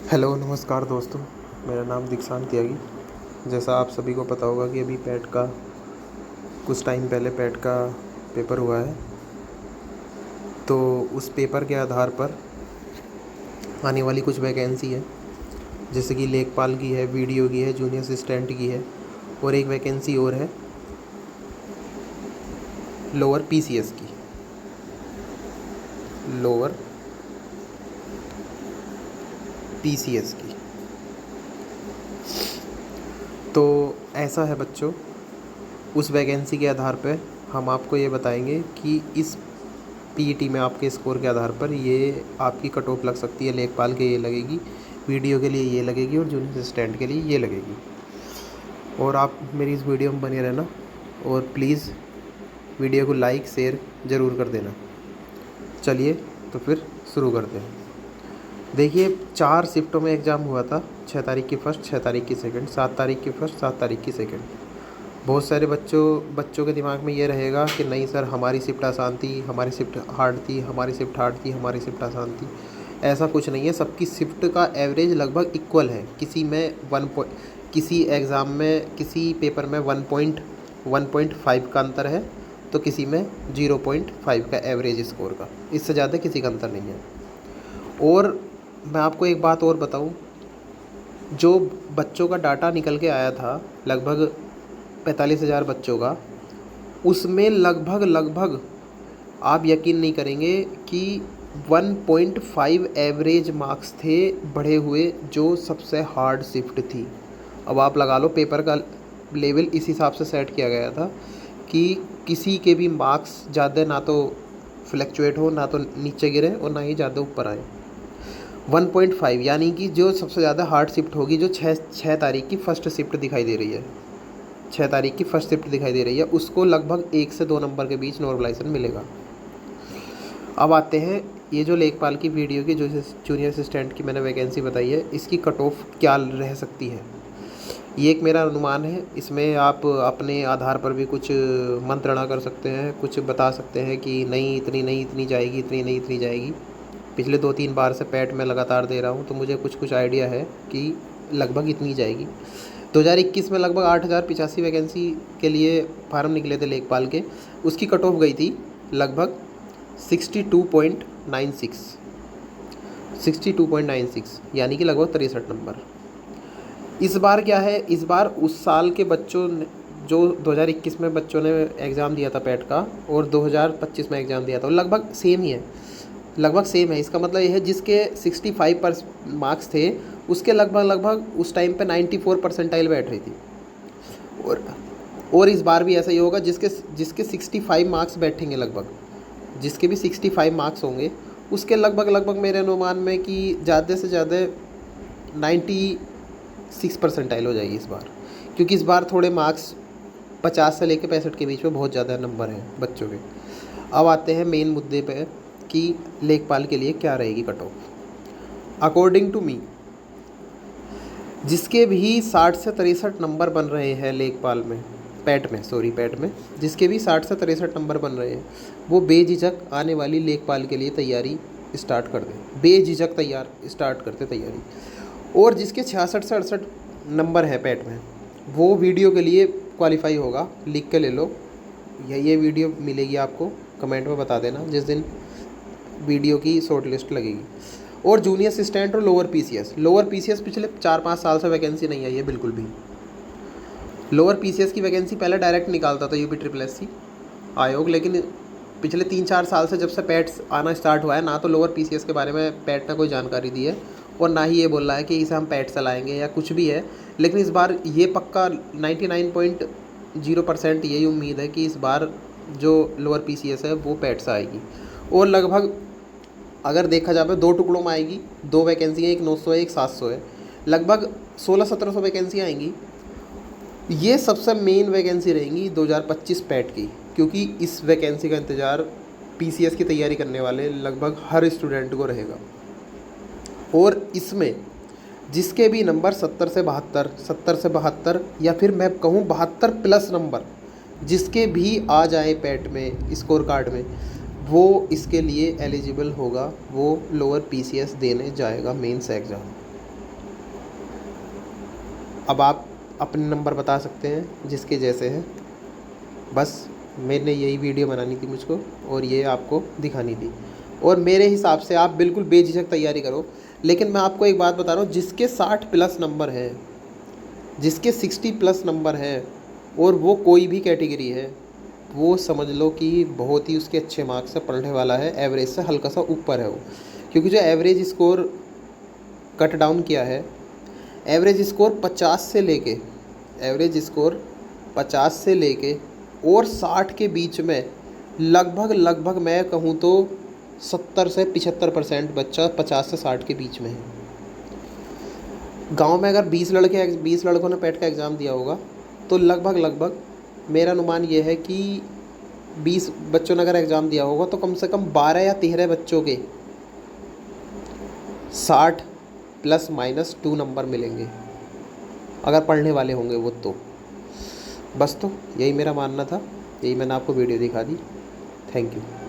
Hello नमस्कार दोस्तों। मेरा नाम दीक्षांत त्यागी। जैसा आप सभी को पता होगा कि अभी पैट का कुछ टाइम पहले पैट का पेपर हुआ है। तो उस पेपर के आधार पर आने वाली कुछ वैकेंसी है, जैसे कि लेखपाल की है, वीडियो की है, जूनियर असिस्टेंट की है, और एक वैकेंसी और है लोअर पीसीएस की। लोअर पीसीएस की। तो ऐसा है बच्चों, उस वैकेंसी के आधार पे हम आपको ये बताएंगे कि इस पीईटी में आपके स्कोर के आधार पर ये आपकी कट ऑफ लग सकती है। लेखपाल के ये लगेगी, वीडियो के लिए ये लगेगी, और जूनियर असिस्टेंट के लिए ये लगेगी। और आप मेरी इस वीडियो में बने रहना, और प्लीज़ वीडियो को लाइक शेयर ज़रूर कर देना। चलिए तो फिर शुरू करते हैं। देखिए, 4 शिफ्टों में एग्ज़ाम हुआ था। 6 तारीख की फ़र्स्ट, 6 तारीख की सेकंड, 7 तारीख की फ़र्स्ट, 7 तारीख की सेकंड। बहुत सारे बच्चों के दिमाग में ये रहेगा कि नहीं सर, हमारी शिफ्ट आसान थी, हमारी शिफ्ट हार्ड थी, हमारी शिफ्ट हार्ड थी, हमारी शिफ्ट आसान थी। ऐसा कुछ नहीं है। सबकी शिफ्ट का एवरेज लगभग इक्वल है। किसी एग्ज़ाम में, किसी पेपर में 1.5 का अंतर है, तो किसी में 0.5 का एवरेज स्कोर का। इससे ज़्यादा किसी का अंतर नहीं है। और मैं आपको एक बात और बताऊं, जो बच्चों का डाटा निकल के आया था लगभग 45,000 बच्चों का, उसमें लगभग आप यकीन नहीं करेंगे कि 1.5 एवरेज मार्क्स थे बढ़े हुए, जो सबसे हार्ड शिफ्ट थी। अब आप लगा लो, पेपर का लेवल इस हिसाब से सेट किया गया था कि किसी के भी मार्क्स ज़्यादा ना तो फ्लक्चुएट हो, ना तो नीचे गिरे, और ना ही ज़्यादा ऊपर आए। 1.5 यानी कि जो सबसे ज़्यादा हार्ड शिफ्ट होगी, जो 6 तारीख की फ़र्स्ट शिफ्ट दिखाई दे रही है, 6 तारीख की फ़र्स्ट शिफ्ट दिखाई दे रही है, उसको लगभग 1 से 2 नंबर के बीच नॉर्मलाइजेशन मिलेगा। अब आते हैं, ये जो लेखपाल की वीडियो की जो जूनियर असिस्टेंट की मैंने वैकेंसी बताई है, इसकी कट ऑफ क्या रह सकती है, ये एक मेरा अनुमान है। इसमें आप अपने आधार पर भी कुछ मंत्रणा कर सकते हैं, कुछ बता सकते हैं कि नहीं इतनी नहीं, इतनी जाएगी, इतनी नहीं, इतनी जाएगी। पिछले 2-3 बार से पैट में लगातार दे रहा हूँ, तो मुझे कुछ आइडिया है कि लगभग इतनी जाएगी। 2021 में लगभग 8,085 वैकेंसी के लिए फार्म निकले थे लेखपाल के। उसकी कट ऑफ गई थी लगभग 62.96, 62.96, यानी कि लगभग 63 नंबर। इस बार क्या है, इस बार उस साल के बच्चों ने, जो 2021 में बच्चों ने एग्ज़ाम दिया था पैट का, और 2025 में एग्ज़ाम दिया था, लगभग सेम ही है, लगभग सेम है। इसका मतलब ये है, जिसके 65 पर मार्क्स थे, उसके लगभग उस टाइम पे 94 परसेंटाइल बैठ रही थी। और इस बार भी ऐसा ही होगा, जिसके 65 मार्क्स बैठेंगे, लगभग जिसके भी 65 मार्क्स होंगे, उसके लगभग मेरे अनुमान में कि ज़्यादा से ज़्यादा 96 परसेंटाइल हो जाएगी इस बार। क्योंकि इस बार थोड़े मार्क्स 50 से लेकर 65 के बीच में बहुत ज़्यादा नंबर हैं बच्चों के। अब आते हैं मेन मुद्दे पे कि लेखपाल के लिए क्या रहेगी cut off. According to me, जिसके भी 60 से 63 नंबर बन रहे हैं लेखपाल में, पैट में जिसके भी 60 से 63 नंबर बन रहे हैं, वो बेझिझक आने वाली लेखपाल के लिए तैयारी स्टार्ट कर दें। बेझिझक स्टार्ट करते तैयारी। और जिसके 66 से 68 नंबर है पैट में, वो वीडियो के लिए क्वालिफाई होगा। लिख के ले लो, ये वीडियो मिलेगी आपको, कमेंट में बता देना जिस दिन वीडियो की शॉर्ट लिस्ट लगेगी। और जूनियर असिस्टेंट और लोअर पीसीएस पिछले 4-5 साल से वैकेंसी नहीं आई है बिल्कुल भी। लोअर पीसीएस की वैकेंसी पहले डायरेक्ट निकालता था यूपी SSS आयोग, लेकिन पिछले 3-4 साल से जब से पैट आना स्टार्ट हुआ है, ना तो लोअर पीसीएस के बारे में पैट ने कोई जानकारी दी है, और ना ही ये बोल रहा है कि इसे हम पैट चलाएंगे या कुछ भी है। लेकिन इस बार ये पक्का 99.0% यही उम्मीद है कि इस बार जो लोअर पीसीएस है वो पैट से आएगी। और लगभग अगर देखा जाए 2 टुकड़ों में आएगी। 2 वैकेंसी हैं, एक 900 है, एक 700 है। लगभग 1600-1700 वैकेंसी आएंगी। ये सबसे मेन वैकेंसी रहेंगी 2025 पैट की, क्योंकि इस वैकेंसी का इंतज़ार पीसीएस की तैयारी करने वाले लगभग हर स्टूडेंट को रहेगा। और इसमें जिसके भी नंबर 70 से 72, 70 से 72, या फिर मैं कहूँ 72 प्लस नंबर जिसके भी आ जाए पैट में स्कोर कार्ड में, वो इसके लिए एलिजिबल होगा, वो लोअर पीसीएस देने जाएगा मेंस एग्ज़ाम। अब आप अपने नंबर बता सकते हैं जिसके जैसे हैं। बस मैंने यही वीडियो बनानी थी मुझको, और ये आपको दिखानी थी। और मेरे हिसाब से आप बिल्कुल बेझिझक तैयारी करो। लेकिन मैं आपको एक बात बता रहा हूँ, जिसके 60 प्लस नंबर हैं, जिसके 60 प्लस नंबर हैं, और वो कोई भी कैटेगरी है, वो समझ लो कि बहुत ही उसके अच्छे मार्क्स से पढ़ने वाला है, एवरेज से हल्का सा ऊपर है वो। क्योंकि जो एवरेज स्कोर कट डाउन किया है, एवरेज स्कोर 50 से लेके, एवरेज स्कोर 50 से लेके और 60 के बीच में लगभग मैं कहूँ तो 70 से 75% बच्चा 50 से 60 के बीच में है। गांव में अगर 20 लड़कों ने पेट का एग्ज़ाम दिया होगा, तो लगभग मेरा अनुमान ये है कि 20 बच्चों ने अगर एग्ज़ाम दिया होगा तो कम से कम 12 या 13 बच्चों के 60 प्लस माइनस 2 नंबर मिलेंगे, अगर पढ़ने वाले होंगे वो तो। बस तो यही मेरा मानना था, यही मैंने आपको वीडियो दिखा दी। Thank you.